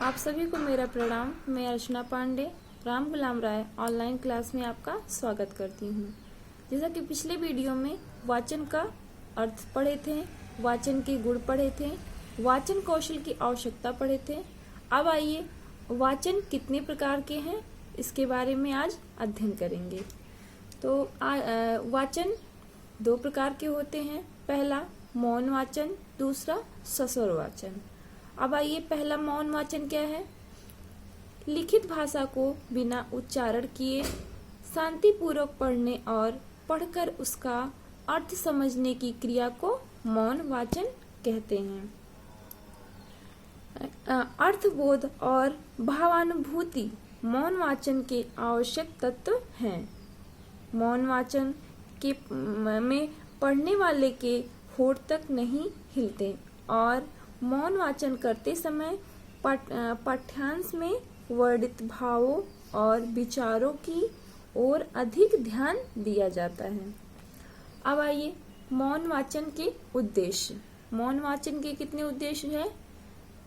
आप सभी को मेरा प्रणाम। मैं अर्चना पांडे राम गुलाम राय ऑनलाइन क्लास में आपका स्वागत करती हूँ। जैसा कि पिछले वीडियो में वाचन का अर्थ पढ़े थे, वाचन के गुण पढ़े थे, वाचन कौशल की आवश्यकता पढ़े थे। अब आइए वाचन कितने प्रकार के हैं इसके बारे में आज अध्ययन करेंगे। तो वाचन दो प्रकार के होते हैं, पहला मौन वाचन, दूसरा सस्वर वाचन। अब आइए पहला मौन वाचन क्या है। लिखित भाषा को बिना उच्चारण किए शांतिपूर्वक पढ़ने और पढ़कर उसका अर्थ समझने की क्रिया को मौन वाचन कहते हैं। अर्थबोध और भावानुभूति मौन वाचन के आवश्यक तत्व हैं। मौन वाचन के में पढ़ने वाले के होठ तक नहीं हिलते और मौन वाचन करते समय पाठ्यांश में वर्णित भावों और विचारों की ओर अधिक ध्यान दिया जाता है। अब आइए मौन वाचन के उद्देश्य। मौन वाचन के कितने उद्देश्य हैं?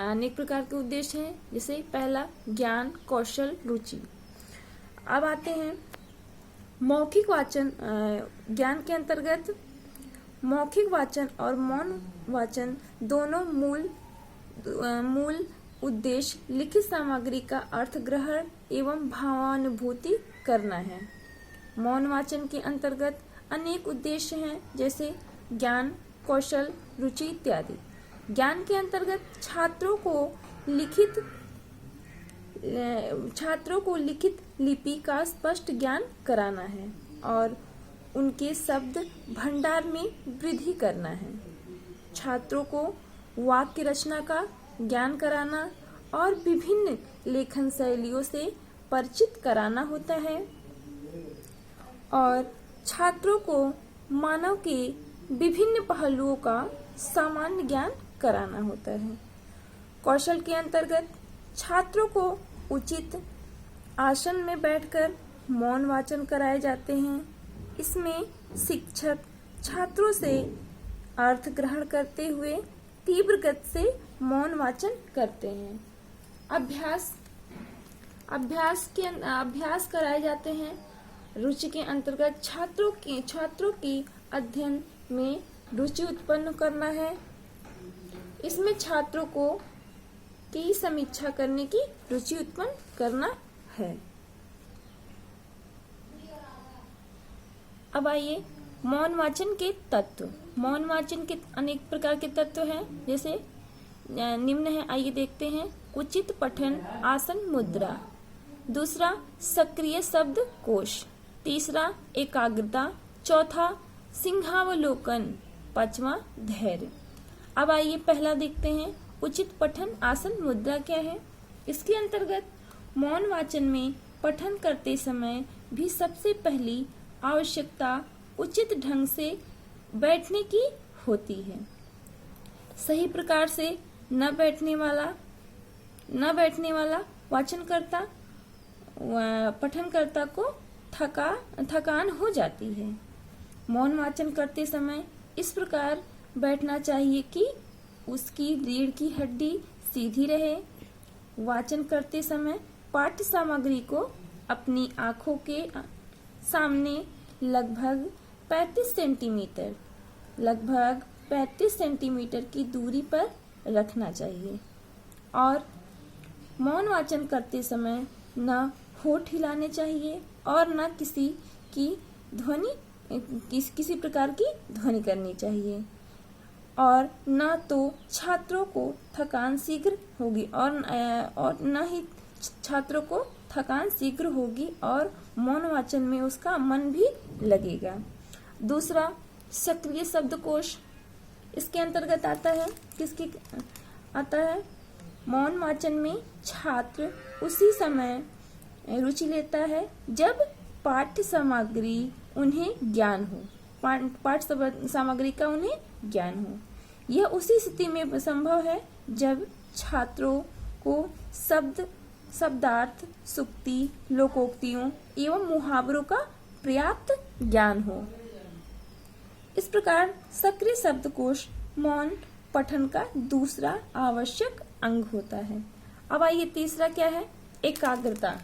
अनेक प्रकार के उद्देश्य हैं, जैसे पहला ज्ञान, कौशल, रुचि। अब आते हैं मौखिक वाचन। ज्ञान के अंतर्गत मौखिक वाचन और मौन वाचन दोनों मूल उद्देश्य लिखित सामग्री का अर्थ ग्रहण एवं भावानुभूति करना है। मौन वाचन के अंतर्गत अनेक उद्देश्य हैं, जैसे ज्ञान, कौशल, रुचि इत्यादि। ज्ञान के अंतर्गत छात्रों को लिखित लिपि का स्पष्ट ज्ञान कराना है और उनके शब्द भंडार में वृद्धि करना है। छात्रों को वाक्य रचना का ज्ञान कराना और विभिन्न लेखन शैलियों से परिचित कराना होता है और छात्रों को मानव के विभिन्न पहलुओं का सामान्य ज्ञान कराना होता है। कौशल के अंतर्गत छात्रों को उचित आसन में बैठकर मौन वाचन कराए जाते हैं। इसमें शिक्षक छात्रों से अर्थ ग्रहण करते हुए तीव्र गति से मौन वाचन करते हैं। अभ्यास कराए जाते हैं। रुचि के अंतर्गत छात्रों की अध्ययन में रुचि उत्पन्न करना है। इसमें छात्रों को की समीक्षा करने की रुचि उत्पन्न करना है। अब आइए मौन वाचन के तत्व। मौन वाचन के अनेक प्रकार के तत्व हैं, जैसे निम्न है, आइए देखते हैं। उचित पठन, आसन, मुद्रा। दूसरा सक्रिय शब्द कोश। तीसरा एकाग्रता। चौथा सिंहावलोकन। पांचवा धैर्य। अब आइए पहला देखते हैं, उचित पठन, आसन, मुद्रा क्या है। इसके अंतर्गत मौन वाचन में पठन करते समय भी सबसे पहली आवश्यकता उचित ढंग से बैठने की होती है। सही प्रकार से न बैठने वाला पठनकर्ता को थकान हो जाती है। मौन वाचन करते समय इस प्रकार बैठना चाहिए कि उसकी रीढ़ की हड्डी सीधी रहे। वाचन करते समय पाठ्य सामग्री को अपनी आंखों के सामने लगभग 35 सेंटीमीटर की दूरी पर रखना चाहिए और मौन वाचन करते समय न होठ हिलाने चाहिए और न किसी प्रकार की ध्वनि करनी चाहिए और न तो छात्रों को थकान शीघ्र होगी और न ही छात्रों को थकान शीघ्र होगी और मौन वाचन में उसका मन भी लगेगा। दूसरा सक्रिय शब्दकोश। इसके अंतर्गत आता है मौन वाचन में छात्र उसी समय रुचि लेता है जब पाठ्य सामग्री उन्हें ज्ञान हो। पाठ्य सामग्री का उन्हें ज्ञान हो। यह उसी स्थिति में संभव है जब छात्रों को शब्दार्थ, सूक्ति, लोकोक्तियों एवं मुहावरों का पर्याप्त ज्ञान हो। इस प्रकार सक्रिय शब्दकोश मौन पठन का दूसरा आवश्यक अंग होता है। अब आइए तीसरा क्या है, एकाग्रता।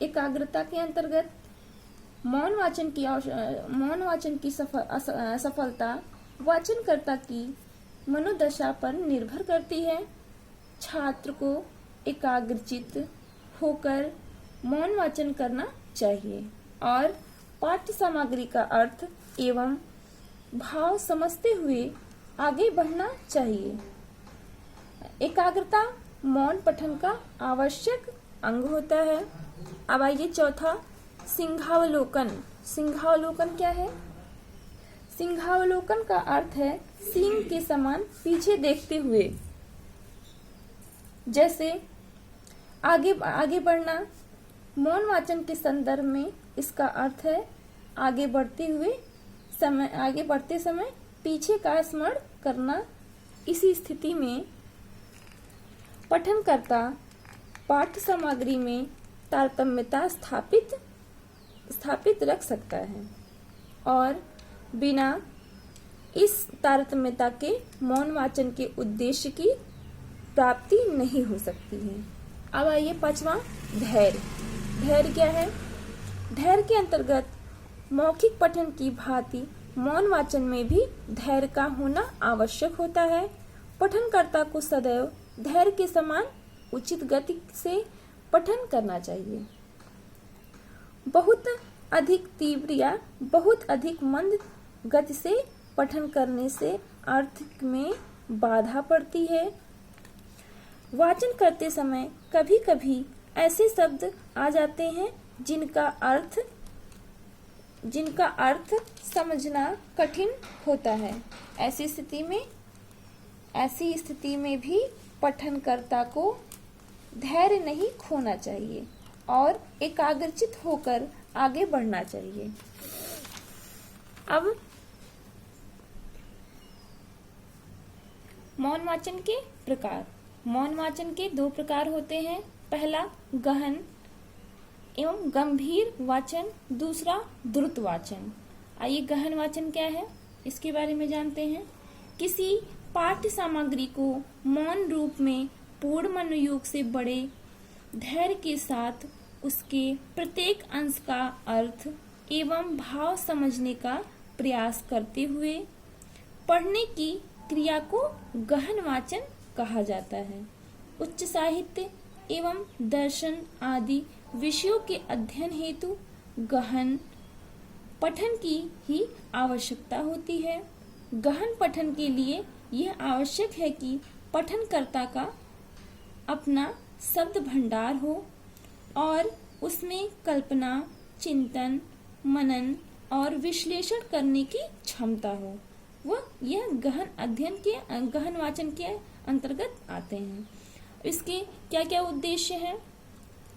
एकाग्रता के अंतर्गत मौन वाचन की सफलता वाचनकर्ता की मनोदशा पर निर्भर करती है। छात्र को एकाग्रचित्त होकर मौन वाचन करना चाहिए और पाठ्य सामग्री का अर्थ एवं भाव समझते हुए आगे बढ़ना चाहिए। एकाग्रता मौन पठन का आवश्यक अंग होता है। अब आइए चौथा, सिंहावलोकन। सिंहावलोकन क्या है? सिंहावलोकन का अर्थ है सिंह के समान पीछे देखते हुए। जैसे आगे बढ़ना। मौन वाचन के संदर्भ में इसका अर्थ है आगे बढ़ते समय पीछे का स्मरण करना। इसी स्थिति में पठनकर्ता पाठ्य सामग्री में तारतम्यता स्थापित रख सकता है और बिना इस तारतम्यता के मौन वाचन के उद्देश्य की प्राप्ति नहीं हो सकती है। अब आइए पांचवा, धैर्य। धैर्य क्या है? धैर्य के अंतर्गत मौखिक पठन की भांति मौन वाचन में भी धैर्य का होना आवश्यक होता है। पठनकर्ता को सदैव धैर्य के समान उचित गति से पठन करना चाहिए। बहुत अधिक तीव्र या बहुत अधिक मंद गति से पठन करने से अर्थ में बाधा पड़ती है। वाचन करते समय कभी कभी ऐसे शब्द आ जाते हैं जिनका अर्थ समझना कठिन होता है। ऐसी स्थिति में भी पठनकर्ता को धैर्य नहीं खोना चाहिए और एकाग्रचित होकर आगे बढ़ना चाहिए। अब मौन वाचन के प्रकार। मौन वाचन के दो प्रकार होते हैं। पहला गहन एवं गंभीर वाचन, दूसरा द्रुत वाचन। आइए गहन वाचन क्या है इसके बारे में जानते हैं। किसी पाठ्य सामग्री को मौन रूप में पूर्ण मनोयोग से बड़े धैर्य के साथ उसके प्रत्येक अंश का अर्थ एवं भाव समझने का प्रयास करते हुए पढ़ने की क्रिया को गहन वाचन कहा जाता है। उच्च साहित्य एवं दर्शन आदि विषयों के अध्ययन हेतु गहन पठन की ही आवश्यकता होती है। गहन पठन के लिए यह आवश्यक है कि पठनकर्ता का अपना शब्द भंडार हो और उसमें कल्पना, चिंतन, मनन और विश्लेषण करने की क्षमता हो। वह यह गहन वाचन के अंतर्गत आते हैं। इसके क्या क्या उद्देश्य हैं?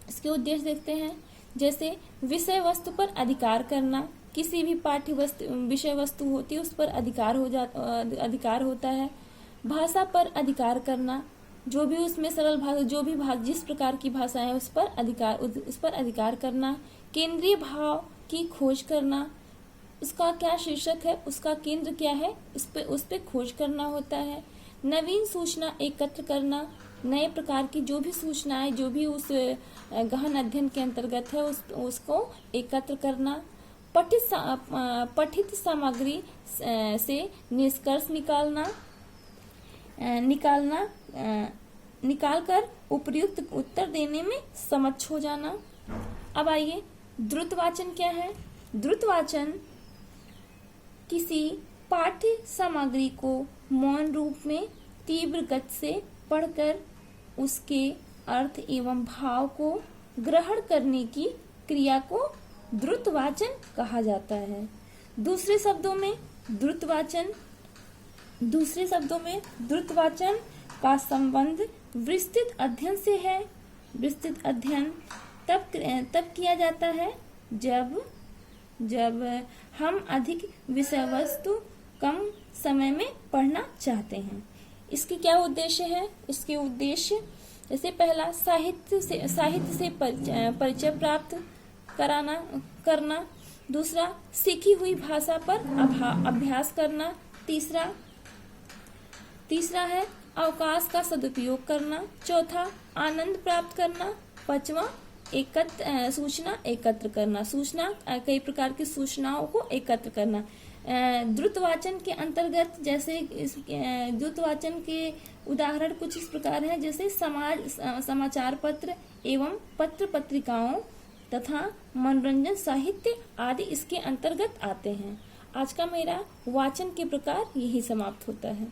इसके उद्देश्य देखते हैं। जैसे विषय वस्तु पर अधिकार करना। किसी भी विषय वस्तु होती है उस पर अधिकार होता है। भाषा पर अधिकार करना, जो भी उसमें सरल भाषा, जिस प्रकार की भाषा है उस पर अधिकार करना। केंद्रीय भाव की खोज करना, उसका क्या शीर्षक है, उसका केंद्र क्या है, उस पे खोज करना होता है। नवीन सूचना एकत्र करना, नए प्रकार की जो भी सूचनाएं जो भी उस गहन अध्ययन के अंतर्गत है उसको एकत्र करना। पठित सामग्री से निष्कर्ष निकालकर उपयुक्त उत्तर देने में समक्ष हो जाना। अब आइए द्रुत वाचन क्या है? द्रुत वाचन किसी पाठ्य सामग्री को मौन रूप में तीव्र गति से पढ़कर उसके अर्थ एवं भाव को ग्रहण करने की क्रिया को द्रुत वाचन कहा जाता है। दूसरे शब्दों में द्रुत वाचन का संबंध विस्तृत अध्ययन से है। विस्तृत अध्ययन तब किया जाता है जब हम अधिक विषय वस्तु कम समय में पढ़ना चाहते हैं। इसके क्या उद्देश्य है? इसके उद्देश्य जैसे पहला साहित्य से परिचय प्राप्त करना। दूसरा सीखी हुई भाषा पर अभ्यास करना। तीसरा है अवकाश का सदुपयोग करना। चौथा, आनंद प्राप्त करना। पांचवा, सूचना एकत्र करना। सूचना, कई प्रकार की सूचनाओं को एकत्र करना। द्रुत वाचन के अंतर्गत जैसे द्रुत वाचन के उदाहरण कुछ इस प्रकार हैं, जैसे समाचार पत्र एवं पत्र पत्रिकाओं तथा मनोरंजन साहित्य आदि इसके अंतर्गत आते हैं। आज का मेरा वाचन के प्रकार यही समाप्त होता है।